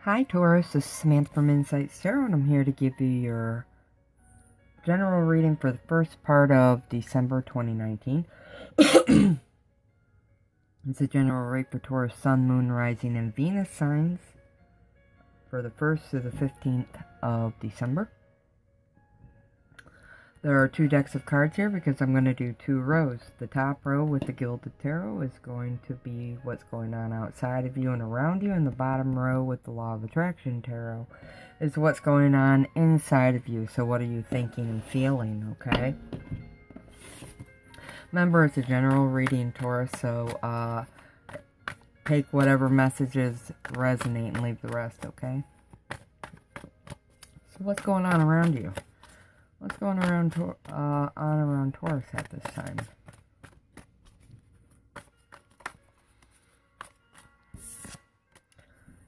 Hi Taurus, this is Samantha from Insight Ciro, and I'm here to give you your general reading for the first part of December 2019. It's a general read for Taurus, Sun, Moon, Rising, and Venus signs for the 1st to the 15th of December. There are two decks of cards here because I'm going to do two rows. The top row with the Gilded Tarot is going to be what's going on outside of you and around you, and the bottom row with the Law of Attraction Tarot is what's going on inside of you. So what are you thinking and feeling, okay? Remember, it's a general reading, Taurus, so take whatever messages resonate and leave the rest, okay? So what's going on around you? What's going around Taurus at this time?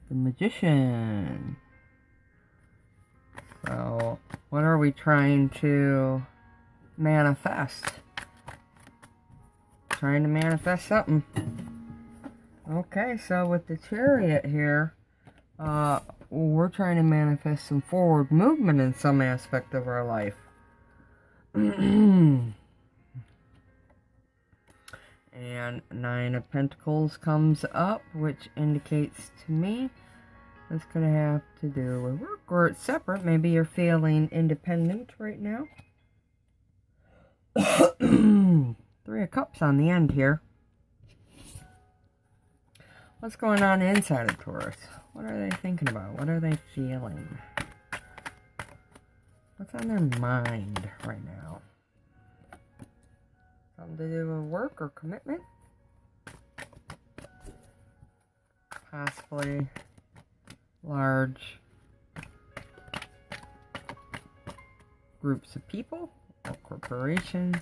The Magician. So, what are we trying to manifest? Trying to manifest something. Okay, so with the Chariot here, we're trying to manifest some forward movement in some aspect of our life. And Nine of Pentacles comes up, which indicates to me this could have to do with work, or it's separate. Maybe you're feeling independent right now. Three of Cups on the end here. What's going on inside of Taurus? What are they thinking about? What are they feeling? What's on their mind right now? Something to do with work or commitment? Possibly large groups of people or corporations.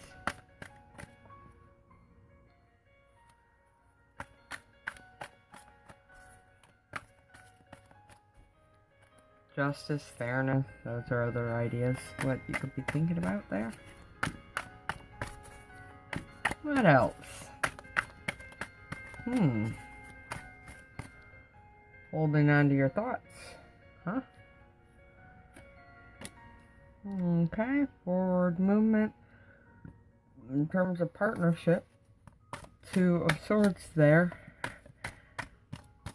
Justice, fairness, those are other ideas what you could be thinking about there. What else? Holding on to your thoughts, huh? Okay, forward movement. In terms of partnership, Two of Swords there.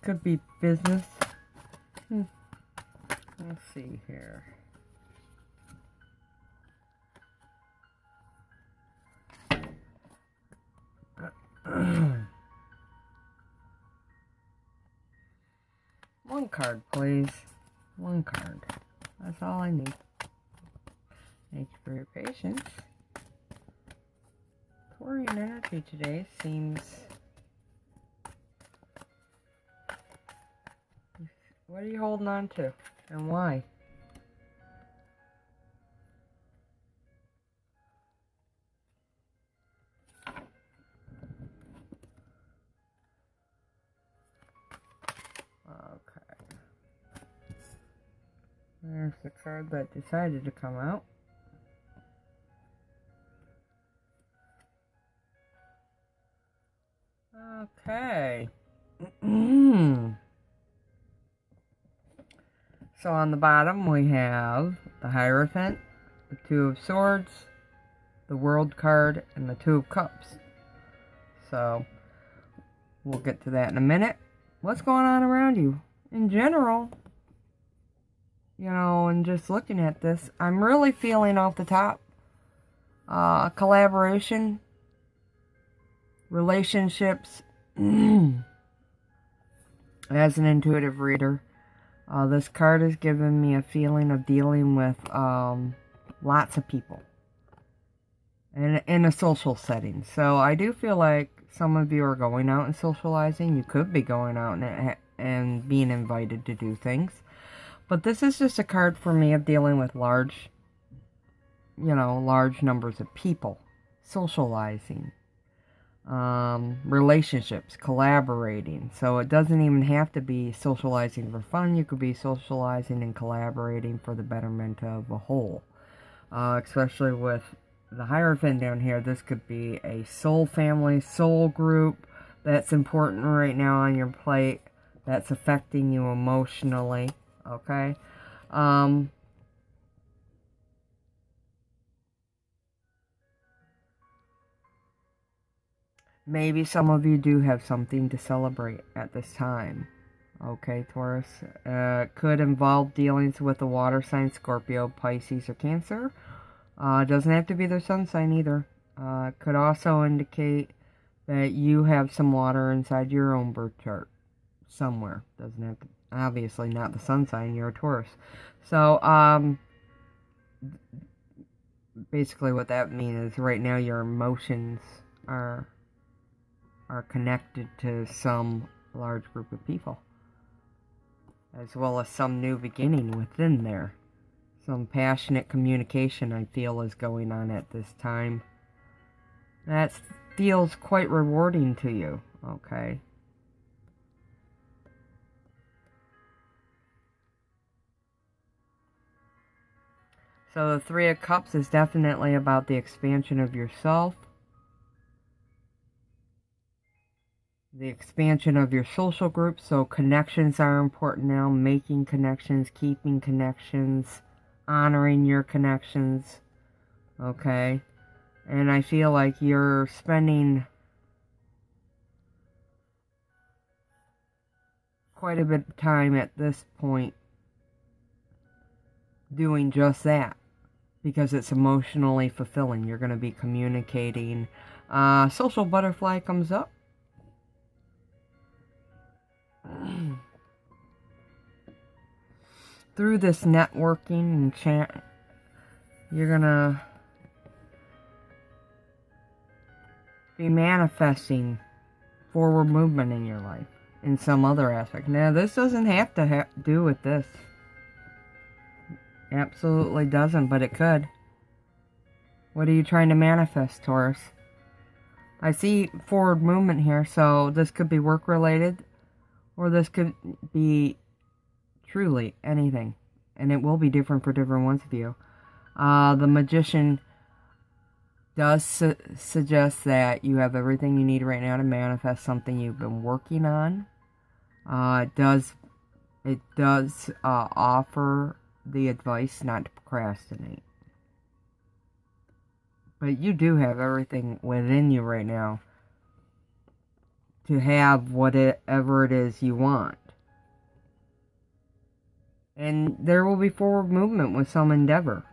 Could be business. Let's see here. One card, please. One card. That's all I need. Thank you for your patience. Taurian energy today seems... What are you holding on to? And why? Okay. There's the card that decided to come out. Okay. So on the bottom we have the Hierophant, the Two of Swords, the World card, and the Two of Cups. So we'll get to that in a minute. What's going on around you? In general, you know, and just looking at this, I'm really feeling off the top collaboration, relationships. As an intuitive reader, this card has given me a feeling of dealing with lots of people in a social setting. So I do feel like some of you are going out and socializing. You could be going out and being invited to do things. But this is just a card for me of dealing with large numbers of people. Socializing. Relationships, collaborating. So it doesn't even have to be socializing for fun. You could be socializing and collaborating for the betterment of a whole. Especially with the Hierophant down here, this could be a soul family, soul group that's important right now on your plate. that's affecting you emotionally, okay? Maybe some of you do have something to celebrate at this time. Okay, Taurus. Could involve dealings with the water sign, Scorpio, Pisces, or Cancer. Doesn't have to be their sun sign either. Could also indicate that you have some water inside your own birth chart somewhere. Doesn't have to, obviously not the sun sign, you're a Taurus. So, basically what that means is right now your emotions are connected to some large group of people, as well as some new beginning within there. Some passionate communication, I feel, is going on at this time. That feels quite rewarding to you, okay? So the Three of Cups is definitely about the expansion of yourself, the expansion of your social group. So connections are important now, making connections, keeping connections, honoring your connections, okay? And I feel like you're spending quite a bit of time at this point doing just that, because it's emotionally fulfilling. You're going to be communicating. Social butterfly comes up. Through this networking and chat, you're going to be manifesting forward movement in your life in some other aspect. Now, this doesn't have to do with this. Absolutely doesn't, but it could. What are you trying to manifest, Taurus? I see forward movement here, so this could be work-related, or this could be truly anything. And it will be different for different ones of you. The Magician does suggest that you have everything you need right now to manifest something you've been working on. It does offer the advice not to procrastinate. But you do have everything within you right now to have whatever it is you want. And there will be forward movement with some endeavor.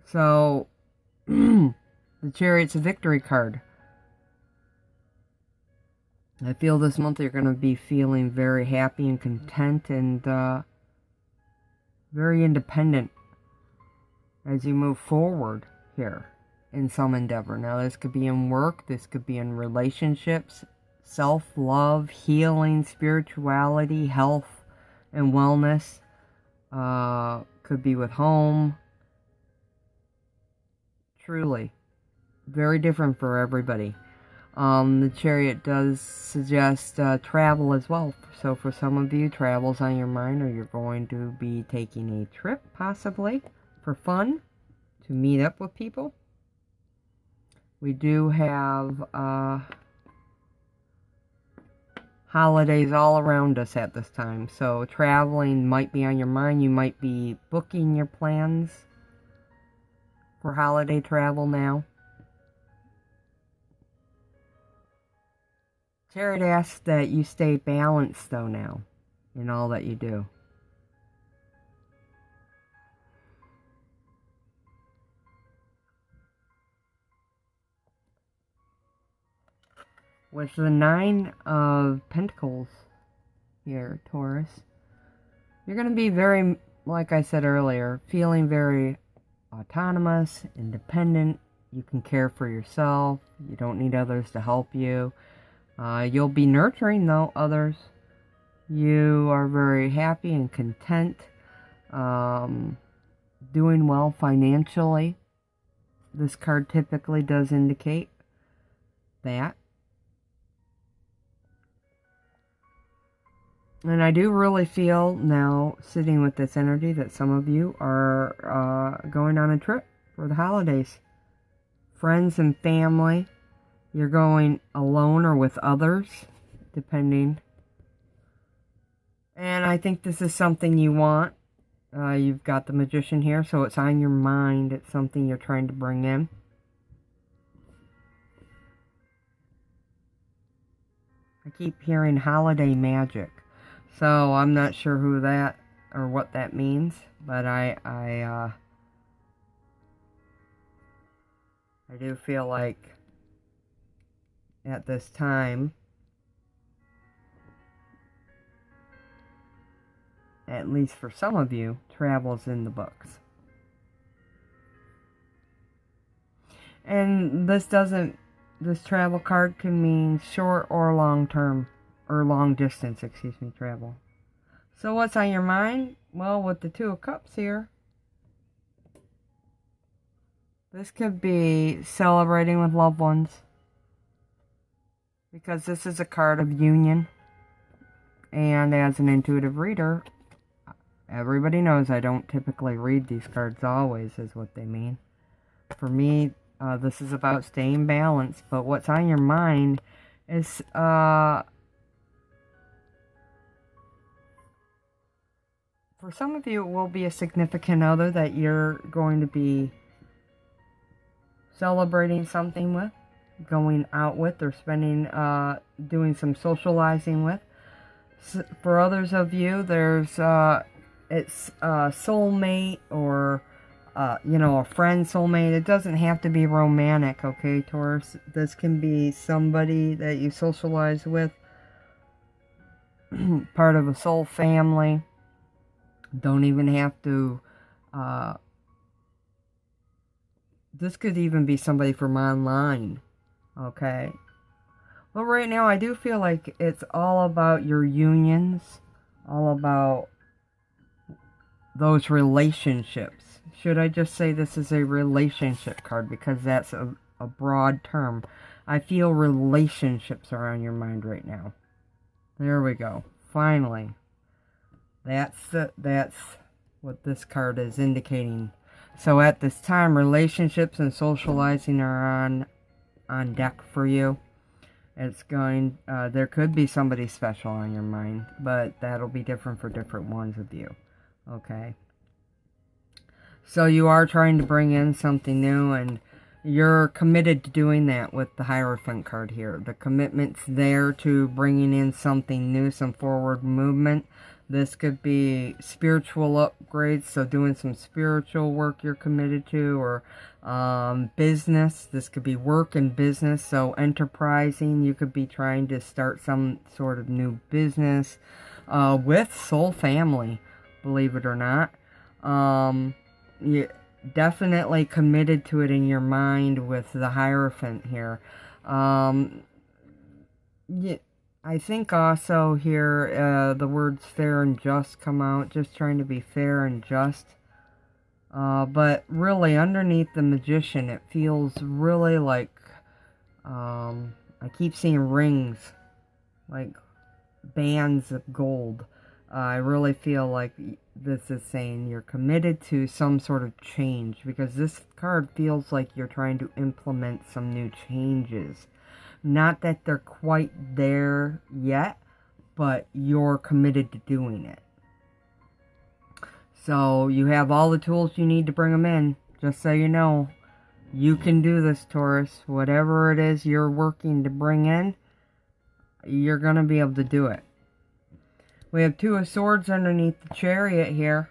So, the Chariot's a victory card. I feel this month you're going to be feeling very happy and content and very independent as you move forward here in some endeavor. Now, this could be in work, this could be in relationships, self-love, healing, spirituality, health, and wellness. Could be with home. Truly, very different for everybody. The Chariot does suggest travel as well. So for some of you, travel's on your mind, or you're going to be taking a trip, possibly, for fun, to meet up with people. We do have holidays all around us at this time. So traveling might be on your mind. You might be booking your plans for holiday travel now. Chariot asks that you stay balanced, though, now, in all that you do. With the Nine of Pentacles here, Taurus, you're going to be very, like I said earlier, feeling very autonomous, independent. You can care for yourself. You don't need others to help you. You'll be nurturing, though, others. You are very happy and content, doing well financially. This card typically does indicate that. And I do really feel now, sitting with this energy, that some of you are going on a trip for the holidays. Friends and family. You're going alone or with others, depending And I think this is something you want. You've got the Magician here, so it's on your mind. It's something you're trying to bring in. I keep hearing holiday magic. So I'm not sure who that or what that means, but I do feel like at this time, at least for some of you, travel's in the books. And this travel card can mean short or long term, or long distance, travel. So what's on your mind? Well, with the Two of Cups here, this could be celebrating with loved ones, because this is a card of union. And as an intuitive reader, everybody knows I don't typically read these cards always, is what they mean. For me, this is about staying balanced, but what's on your mind is, for some of you, it will be a significant other that you're going to be celebrating something with, going out with, or spending, doing some socializing with. For others of you, there's, it's a soulmate, or you know, a friend soulmate. It doesn't have to be romantic, okay, Taurus? This can be somebody that you socialize with, part of a soul family. Don't even have to, this could even be somebody from online, okay? But right now, I do feel like it's all about your unions, all about those relationships. Should I just say this is a relationship card, because that's a broad term. I feel relationships are on your mind right now. There we go. Finally. That's what this card is indicating. So at this time, relationships and socializing are on deck for you. It's going, there could be somebody special on your mind, but that'll be different for different ones of you. Okay. So you are trying to bring in something new, and you're committed to doing that with the Hierophant card here. The commitment's there to bringing in something new, some forward movement. This could be spiritual upgrades, so doing some spiritual work you're committed to, or business. This could be work and business, so enterprising. You could be trying to start some sort of new business with soul family, believe it or not. You're definitely committed to it in your mind with the Hierophant here. Yeah, I think also here the words fair and just come out, just trying to be fair and just. But really, underneath the Magician, it feels really like, I keep seeing rings, like bands of gold. I really feel like this is saying you're committed to some sort of change, because this card feels like you're trying to implement some new changes. Not that they're quite there yet, but you're committed to doing it. So you have all the tools you need to bring them in. Just so you know, you can do this, Taurus. Whatever it is you're working to bring in, you're going to be able to do it. We have Two of Swords underneath the Chariot here.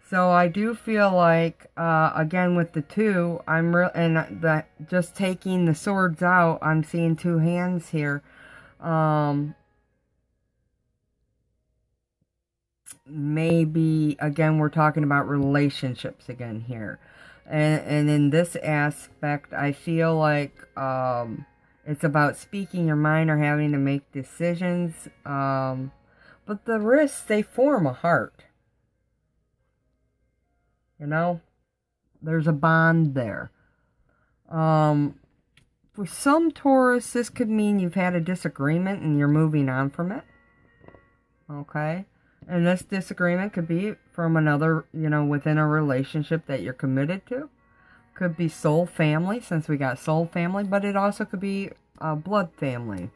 So I do feel like, again with the two, just taking the swords out, I'm seeing two hands here. Maybe, again, we're talking about relationships again here. And in this aspect, I feel like it's about speaking your mind or having to make decisions. But the wrists, they form a heart. You know? There's a bond there. For some Taurus, this could mean you've had a disagreement and you're moving on from it. Okay? And this disagreement could be from another, you know, within a relationship that you're committed to. Could be soul family, since we got soul family, but it also could be blood family.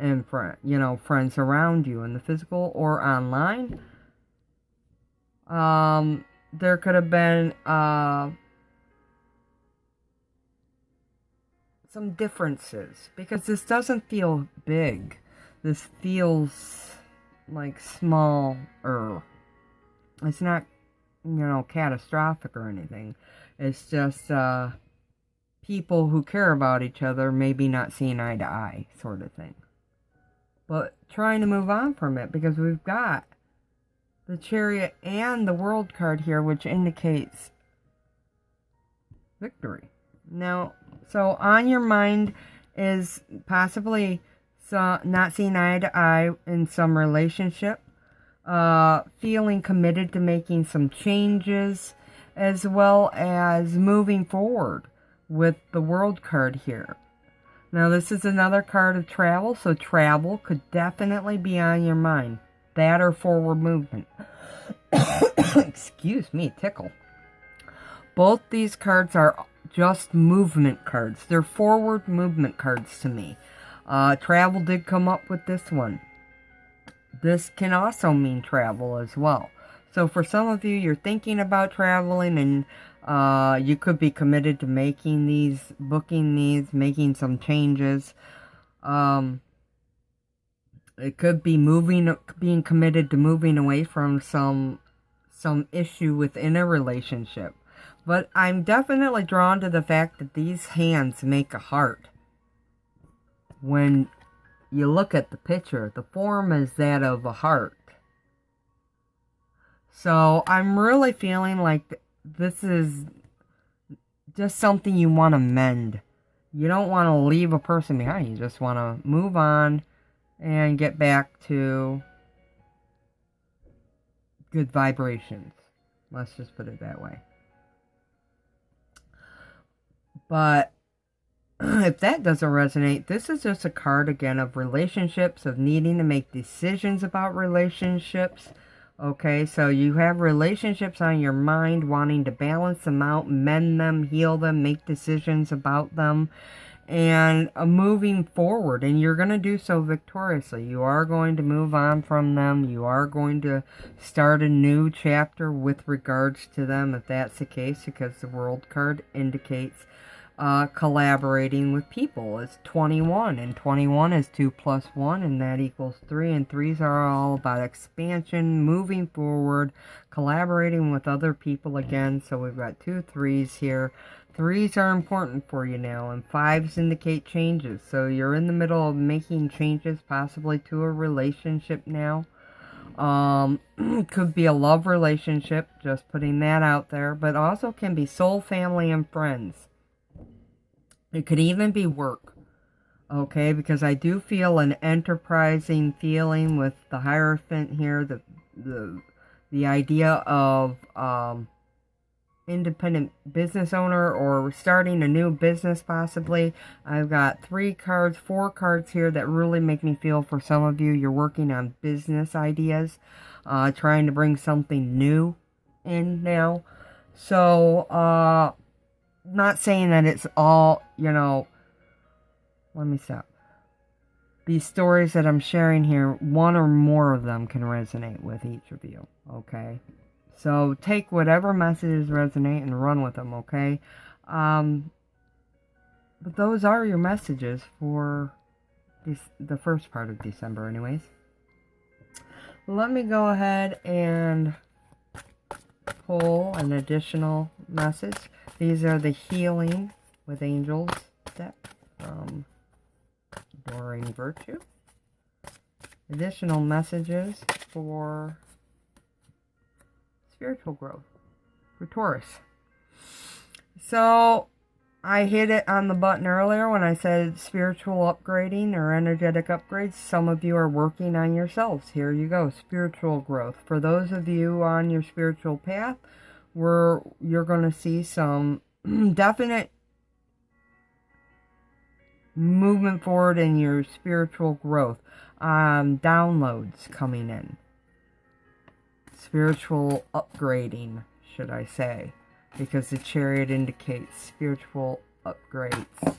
and friends around you in the physical or online. There could have been some differences, because this doesn't feel big. This feels like smaller. It's not, catastrophic or anything. It's just people who care about each other maybe not seeing eye to eye, sort of thing. But trying to move on from it, because we've got the Chariot and the World card here, which indicates victory. Now, so on your mind is possibly not seeing eye to eye in some relationship, feeling committed to making some changes, as well as moving forward with the World card here. Now, this is another card of travel, so travel could definitely be on your mind. That or forward movement. Excuse me, tickle. Both these cards are just movement cards. They're forward movement cards to me. Travel did come up with this one. This can also mean travel as well. So for some of you, you're thinking about traveling, and you could be committed to making these, booking these, making some changes. It could be being committed to moving away from some issue within a relationship. But I'm definitely drawn to the fact that these hands make a heart. When you look at the picture, the form is that of a heart. So I'm really feeling like this is just something you want to mend. You don't want to leave a person behind. You just want to move on and get back to good vibrations. Let's just put it that way. But if that doesn't resonate, this is just a card again of relationships, of needing to make decisions about relationships. Okay, so you have relationships on your mind, wanting to balance them out, mend them, heal them, make decisions about them, and moving forward. And you're going to do so victoriously. You are going to move on from them. You are going to start a new chapter with regards to them, if that's the case, because the World card indicates collaborating with people. It's 21, and 21 is 2 plus 1, and that equals 3, and 3s are all about expansion, moving forward, collaborating with other people again. So we've got 2 3s here. 3s are important for you now, and 5s indicate changes. So you're in the middle of making changes, possibly to a relationship now. Could be a love relationship, just putting that out there, but also can be soul, family, and friends. It could even be work, okay, because I do feel an enterprising feeling with the Hierophant here, the idea of independent business owner or starting a new business possibly. I've got 4 cards here that really make me feel, for some of you, you're working on business ideas, trying to bring something new in now. So, not saying that it's all, let me stop. These stories that I'm sharing here, one or more of them can resonate with each of you, okay? So take whatever messages resonate and run with them, okay? But those are your messages for the first part of December anyways. Let me go ahead and pull an additional message. These are the Healing with Angels deck from Doreen Virtue. Additional messages for spiritual growth for Taurus. So I hit it on the button earlier when I said spiritual upgrading or energetic upgrades. Some of you are working on yourselves. Here you go, spiritual growth. For those of you on your spiritual path, you're going to see some definite movement forward in your spiritual growth. Downloads coming in. Spiritual upgrading, should I say, because the Chariot indicates spiritual upgrades.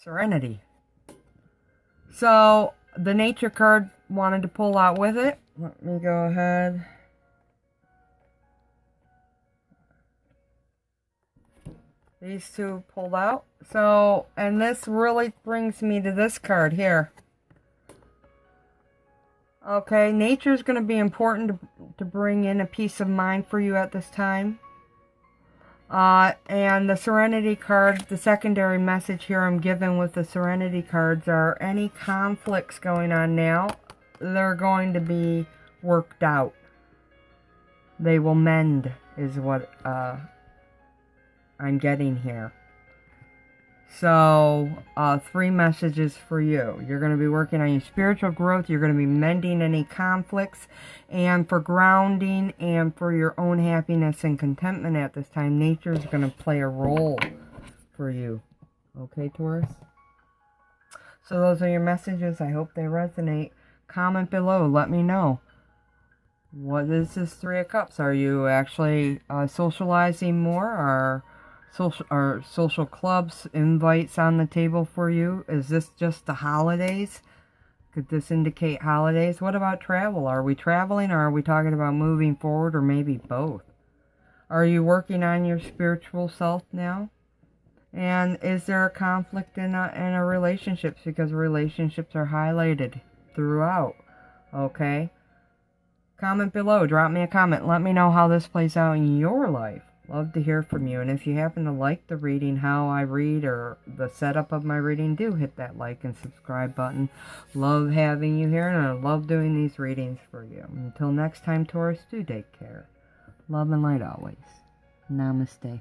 Serenity. So, the nature card wanted to pull out with it. Let me go ahead. These two pulled out. So, and this really brings me to this card here. Okay, nature is going to be important to bring in a peace of mind for you at this time. And the Serenity card, the secondary message here I'm given with the Serenity cards are any conflicts going on now, they're going to be worked out. They will mend, is what I'm getting here. So, 3 messages for you. You're going to be working on your spiritual growth. You're going to be mending any conflicts. And for grounding and for your own happiness and contentment at this time, nature is going to play a role for you. Okay, Taurus? So those are your messages. I hope they resonate. Comment below. Let me know. What is this 3 of Cups? Are you actually socializing more? Are social clubs, invites on the table for you? Is this just the holidays? Could this indicate holidays? What about travel? Are we traveling, or are we talking about moving forward, or maybe both? Are you working on your spiritual self now? And is there a conflict in a relationship? Because relationships are highlighted throughout. Okay? Comment below. Drop me a comment. Let me know how this plays out in your life. Love to hear from you. And if you happen to like the reading, how I read, or the setup of my reading, do hit that like and subscribe button. Love having you here, and I love doing these readings for you. Until next time, Taurus, do take care. Love and light always. Namaste.